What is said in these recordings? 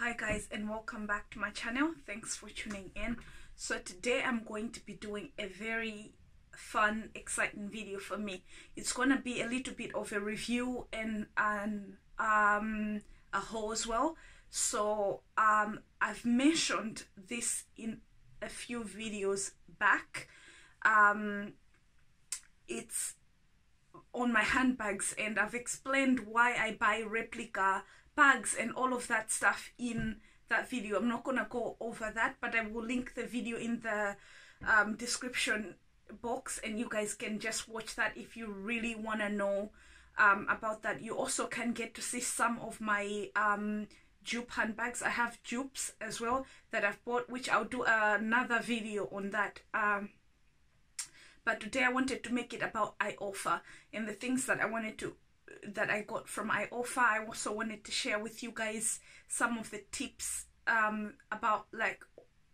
Hi guys, and welcome back to my channel. Thanks for tuning in. So today I'm going to be doing a very fun, exciting video for me. It's gonna be a little bit of a review and a haul as well. So I've mentioned this in a few videos back. It's on my handbags, and I've explained why I buy replica bags and all of that stuff in that video. I'm not gonna go over that, but I will link the video in the description box, and you guys can just watch that if you really want to know about that. You also can get to see some of my dupe handbags. I have dupes as well that I've bought, which I'll do another video on that. But today I wanted to make it about iOFFER and the things that I got from iOFFER. I also wanted to share with you guys some of the tips about like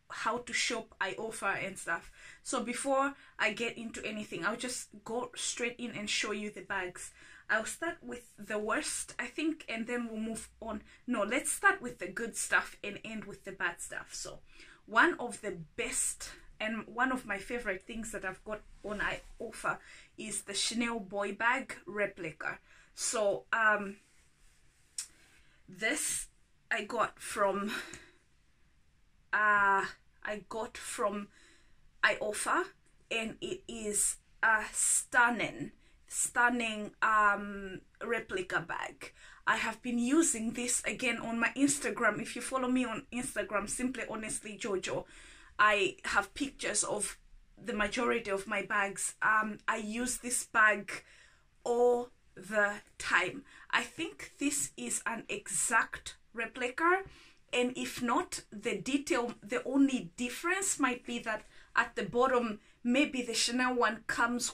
how to shop iOFFER and stuff. So before I get into anything, I'll just go straight in and show you the bags. I'll start with the worst, I think, and then we'll move on. No, let's start with the good stuff and end with the bad stuff. So one of the best and one of my favorite things that I've got on iOFFER is the Chanel boy bag replica. So this I got from iOFFER, and it is a stunning replica bag. I have been using this again on my Instagram. If you follow me on Instagram, Simply Honestly Jojo, I have pictures of the majority of my bags. I use this bag all the time. I think this is an exact replica, and if not, the only difference might be that at the bottom maybe the Chanel one comes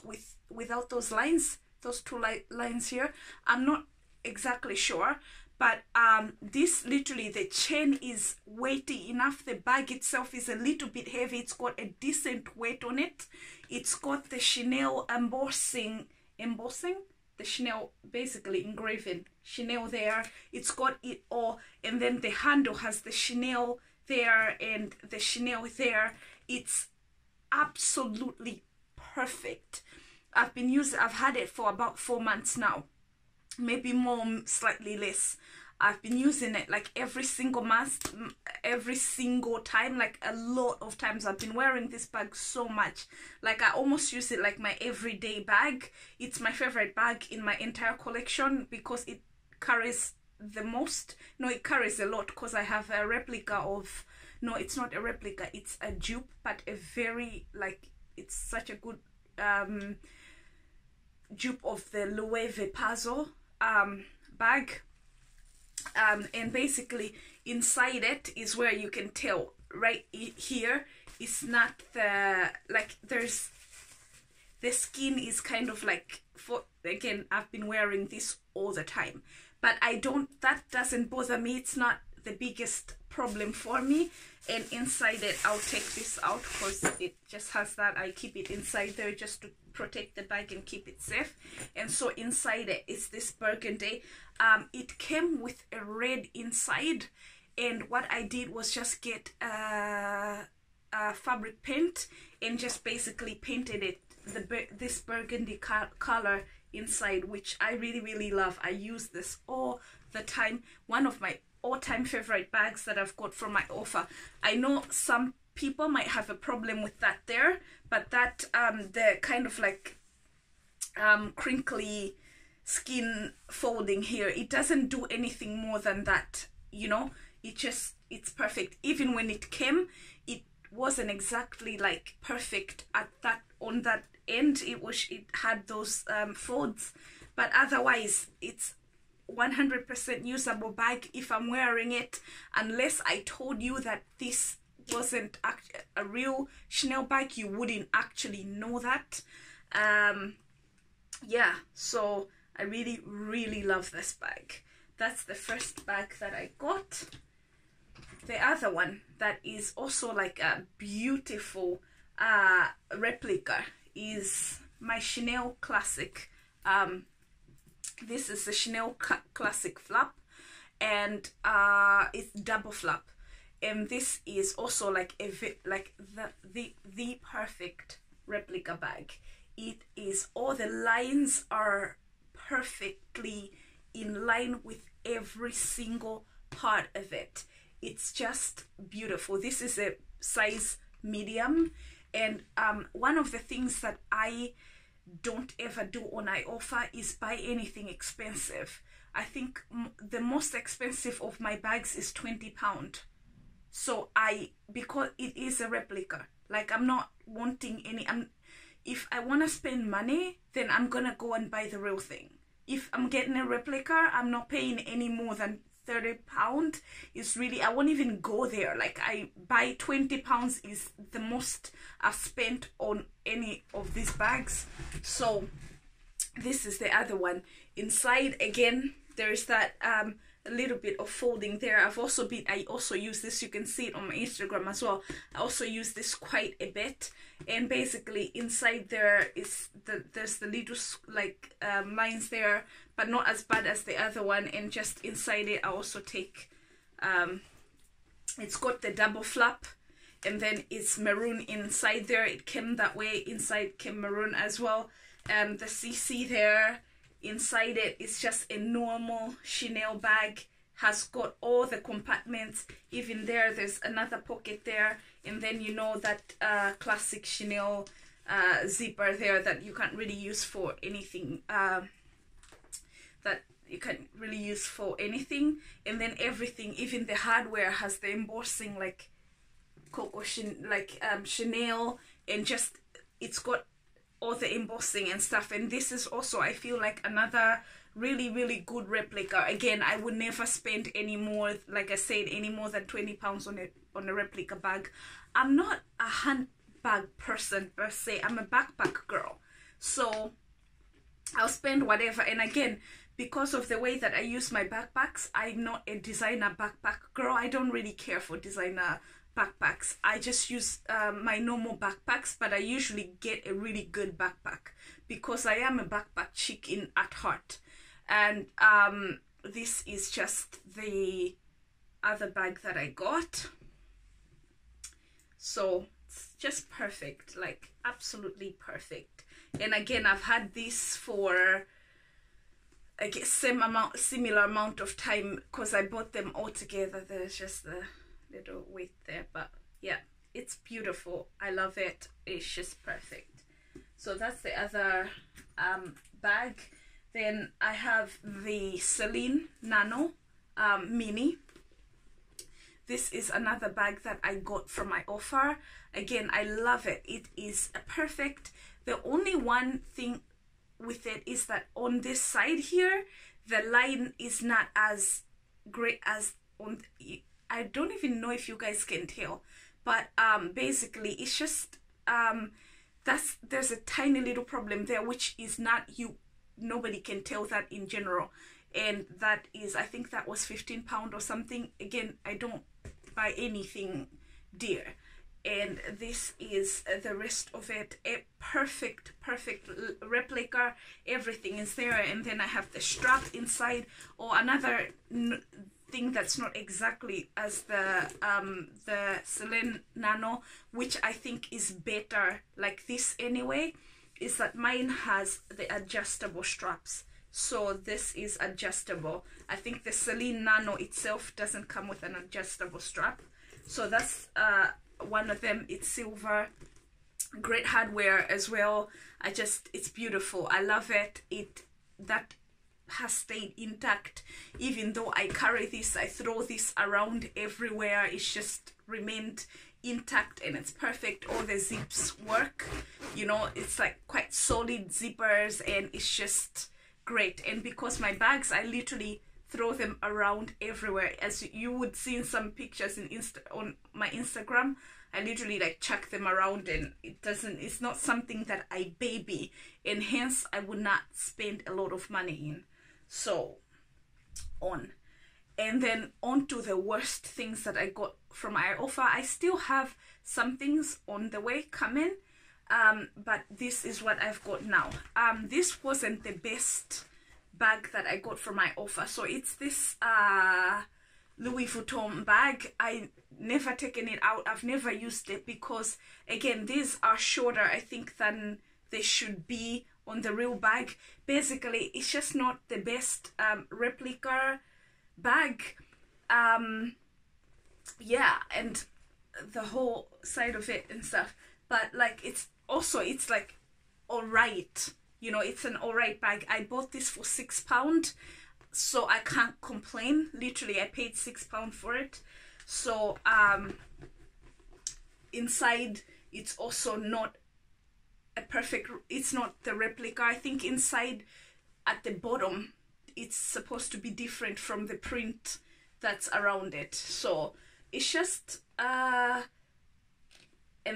without those lines, those two lines here. I'm not exactly sure, but this literally, the chain is weighty enough. The bag itself is a little bit heavy. It's got a decent weight on it. It's got the Chanel embossing, the Chanel, basically engraving Chanel there. It's got it all, and then the handle has the Chanel there and the Chanel there. It's absolutely perfect. I've had it for about 4 months now, maybe more, slightly less. I've been using it like every single month, every single time, like a lot of times. I've been wearing this bag so much, like I almost use it like my everyday bag. It's my favorite bag in my entire collection because it carries the most. No, it carries a lot because I have a replica of, no, it's not a replica, it's a dupe, but a very, like, it's such a good dupe of the Louis Vuitton bag. And basically inside it is where you can tell right here, it's not the, like, there's, the skin is kind of like, for, again, I've been wearing this all the time, but that doesn't bother me. It's not the biggest problem for me. And inside it, I'll take this out because it just has that. I keep it inside there just to protect the bag and keep it safe. And so inside it is this burgundy. It came with a red inside, and what I did was just get a fabric paint and just basically painted it this burgundy color inside, which I really love. I use this all the time. One of my all-time favorite bags that I've got from iOFFER. I know some people might have a problem with that there, but that the kind of like crinkly skin folding here, it doesn't do anything more than that, you know. It's perfect. Even when it came, it wasn't exactly like perfect at that, on that end. It had those folds, but otherwise it's 100% usable bag if I'm wearing it, unless I told you that this wasn't a real Chanel bag. You wouldn't actually know that. Yeah, so I really love this bag. That's the first bag that I got. The other one that is also like a beautiful replica is my Chanel Classic. This is the Chanel Classic flap, and it's double flap, and this is also like the perfect replica bag. It is, all the lines are perfectly in line with every single part of it. It's just beautiful. This is a size medium, and one of the things that I don't ever do on iOFFER is buy anything expensive. I think the most expensive of my bags is £20. So because it is a replica, like I'm not wanting any, if I want to spend money, then I'm gonna go and buy the real thing. If I'm getting a replica, I'm not paying any more than £30. It's really, I won't even go there. Like, I buy £20 is the most I've spent on any of these bags. So this is the other one. Inside, again, there is that a little bit of folding there. I also use this, you can see it on my Instagram as well. I also use this quite a bit, and basically inside there is there's the little like lines there, but not as bad as the other one. And just inside it I also take it's got the double flap, and then it's maroon inside there. It came that way, inside came maroon as well. The CC there, inside it is just a normal Chanel bag, has got all the compartments. Even there's another pocket there, and then you know that classic Chanel zipper there that you can't really use for anything, and then everything, even the hardware has the embossing like Chanel, and just it's got all the embossing and stuff. And this is also, I feel like, another really good replica. Again, I would never spend any more, like I said, any more than £20 on a replica bag. I'm not a handbag person per se, I'm a backpack girl, so I'll spend whatever. And again, because of the way that I use my backpacks, I'm not a designer backpack girl. I don't really care for designer backpacks. I just use my normal backpacks, but I usually get a really good backpack because I am a backpack chick at heart. And this is just the other bag that I got. So it's just perfect, like absolutely perfect. And again, I've had this for I guess similar amount of time, because I bought them all together. There's just a little weight there, but yeah, it's beautiful. I love it. It's just perfect. So that's the other bag. Then I have the Celine Nano Mini. This is another bag that I got from iOFFER. Again, I love it. It is perfect. The only one thing with it is that on this side here, the line is not as great as on I don't even know if you guys can tell, but basically it's just there's a tiny little problem there, which is nobody can tell that in general. And that is, I think that was £15 or something. Again, I don't buy anything dear. And this is the rest of it. A perfect replica. Everything is there. And then I have the strap inside, or another thing that's not exactly as the Celine Nano, which I think is better like this anyway, is that mine has the adjustable straps. So this is adjustable. I think the Celine Nano itself doesn't come with an adjustable strap. So that's one of them. It's silver, great hardware as well. It's beautiful. I love it. That has stayed intact. Even though I carry this, I throw this around everywhere, it's just remained intact, and it's perfect. All the zips work, you know, it's like quite solid zippers, and it's just great. And because my bags, I literally throw them around everywhere, as you would see in some pictures on my Instagram. I literally like chuck them around, and it's not something that I baby, and hence I would not spend a lot of money in. So and then on to the worst things that I got from iOFFER. I still have some things on the way coming, but this is what I've got now. This wasn't the best bag that I got from iOFFER. So it's this Louis Vuitton bag. I never taken it out. I've never used it because, again, these are shorter, I think, than they should be on the real bag. Basically, it's just not the best replica bag. Yeah, and the whole side of it and stuff. But like, it's like alright, you know, it's an alright bag. I bought this for £6, so I can't complain. Literally, I paid £6 for it. So inside, it's also not a perfect, it's not the replica. I think inside at the bottom it's supposed to be different from the print that's around it. So it's just and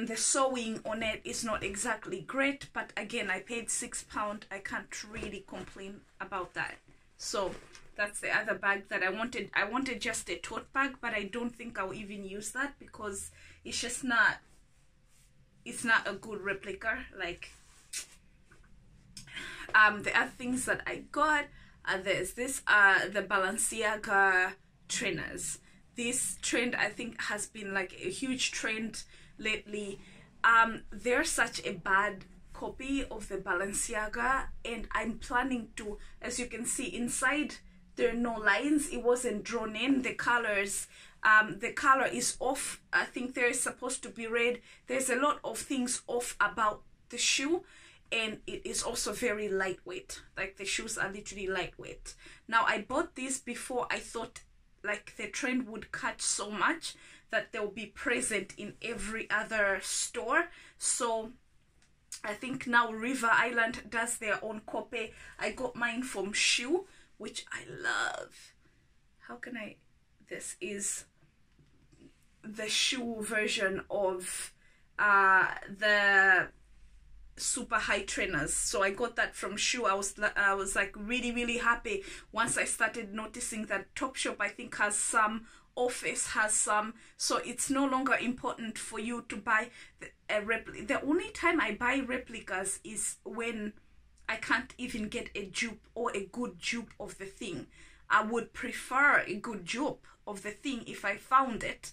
the sewing on it is not exactly great, but again, I paid £6. I can't really complain about that. So that's the other bag that I wanted. I wanted just a tote bag, but I don't think I'll even use that because it's just not, it's not a good replica. Like the other things that I got are this the Balenciaga trainers. This trend, I think, has been like a huge trend lately. They're such a bad copy of the Balenciaga, and I'm planning to, as you can see inside, there are no lines. It wasn't drawn in. The colors, the color is off. I think there is supposed to be red. There's a lot of things off about the shoe, and it is also very lightweight. Like, the shoes are literally lightweight. Now, I bought these before I thought like the trend would catch so much that they'll be present in every other store. So I think now River Island does their own copy. I got mine from Shoe, which I love. How can I, this is the Shoe version of the super high trainers. So I got that from Shoe. I was like really happy once I started noticing that Topshop, I think, has some, Office has some. So it's no longer important for you to buy a replica. The only time I buy replicas is when I can't even get a dupe or a good dupe of the thing. I would prefer a good dupe of the thing if I found it,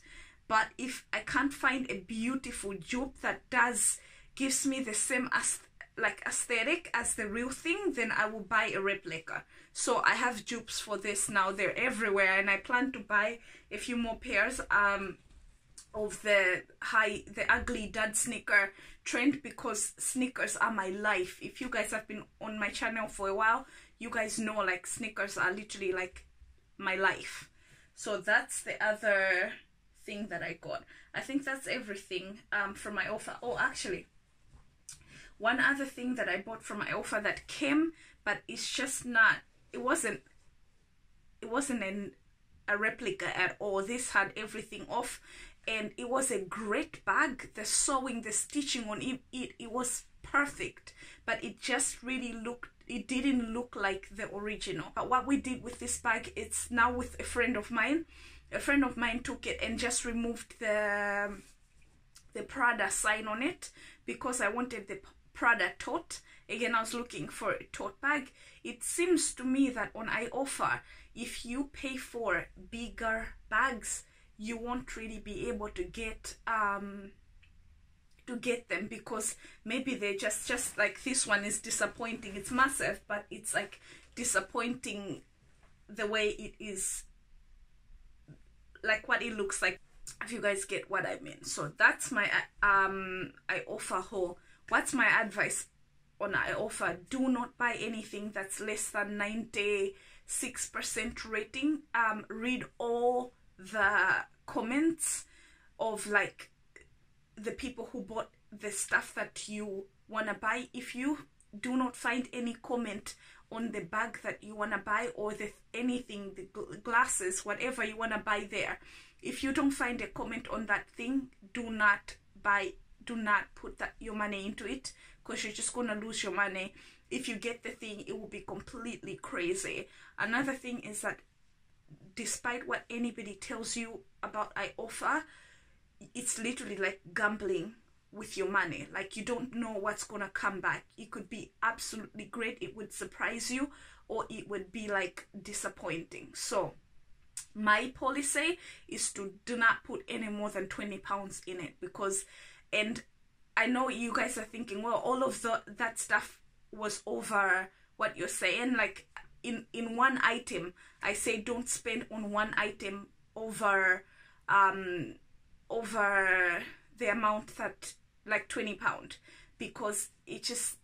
but if I can't find a beautiful dupe that gives me the same aesthetic as the real thing, then I will buy a replica. So I have dupes for this now. They're everywhere, and I plan to buy a few more pairs of the ugly dad sneaker trend, because sneakers are my life. If you guys have been on my channel for a while, you guys know, like, sneakers are literally like my life. So that's the other thing that I got. I think that's everything from my offer. Oh, actually, one other thing that I bought from iOFFER that came, but it's just not, it wasn't a replica at all. This had everything off, and it was a great bag. The sewing, the stitching on it was perfect, but it just really it didn't look like the original. But what we did with this bag, it's now with a friend of mine. A friend of mine took it and just removed the Prada sign on it, because I wanted the Prada tote. Again, I was looking for a tote bag. It seems to me that on iOFFER, if you pay for bigger bags, you won't really be able to get them, because maybe they just like, this one is disappointing. It's massive, but it's like disappointing the way it is, like what it looks like, if you guys get what I mean. So that's my iOFFER haul. What's my advice on iOFFER? Do not buy anything that's less than 96% rating. Read all the comments of like the people who bought the stuff that you want to buy. If you do not find any comment on the bag that you want to buy, or anything, the glasses, whatever you want to buy there, if you don't find a comment on that thing, do not buy. Do not put your money into it, because you're just going to lose your money. If you get the thing, it will be completely crazy. Another thing is that despite what anybody tells you about iOFFER, it's literally like gambling with your money. Like, you don't know what's gonna come back. It could be absolutely great, it would surprise you, or it would be like disappointing. So my policy is to do not put any more than £20 in it, because, and I know you guys are thinking, well, all of that stuff was over what you're saying. Like, in one item, I say don't spend on one item over over the amount that, like, £20, because it just,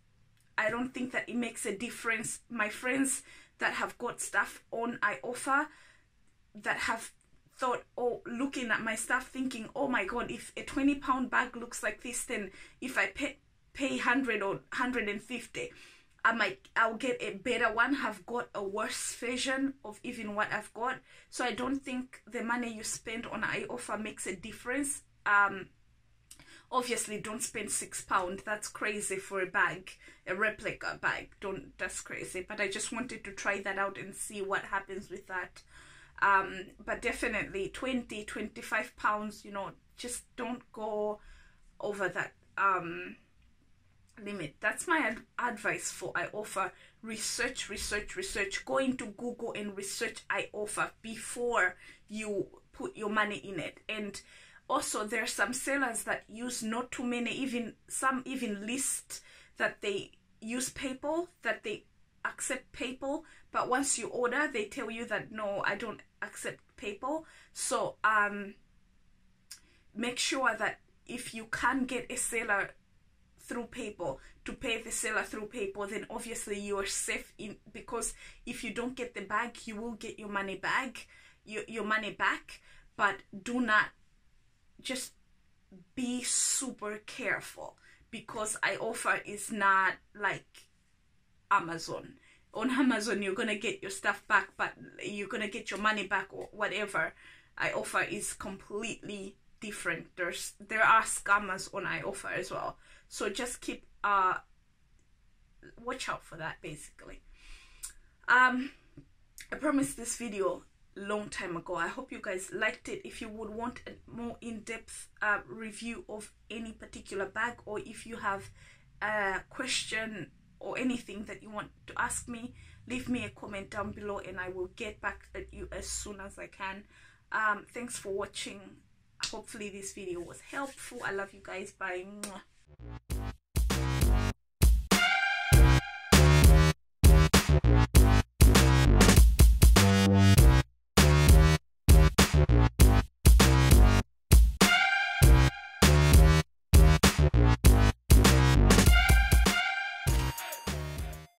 I don't think that it makes a difference. My friends that have got stuff on iOFFER, that have thought, oh, looking at my stuff thinking, oh my god, if a £20 bag looks like this, then if I pay 100 or 150, I'll get a better one, have got a worse version of even what I've got. So I don't think the money you spend on iOFFER makes a difference. Obviously don't spend £6, that's crazy for a bag, a replica bag. That's crazy. But I just wanted to try that out and see what happens with that. But definitely £20–25, you know, just don't go over that limit. That's my advice for iOFFER. Research. Go into Google and research iOFFER before you put your money in it. And also, there are some sellers that use not too many, some even list that they use PayPal, that they accept PayPal, but once you order, they tell you that no, I don't accept PayPal. So make sure that if you can get a seller through PayPal, to pay the seller through PayPal, then obviously you are safe, because if you don't get the bag, you will get your money back, but do not, just be super careful, because iOFFER is not like Amazon. On Amazon, you're gonna get your stuff back, but you're gonna get your money back or whatever. iOFFER is completely different. There are scammers on iOFFER as well. So just keep watch out for that, basically. I promised this video long time ago. I hope you guys liked it. If you would want a more in-depth review of any particular bag, or if you have a question or anything that you want to ask me, leave me a comment down below and I will get back at you as soon as I can. Thanks for watching. Hopefully this video was helpful. I love you guys. Bye.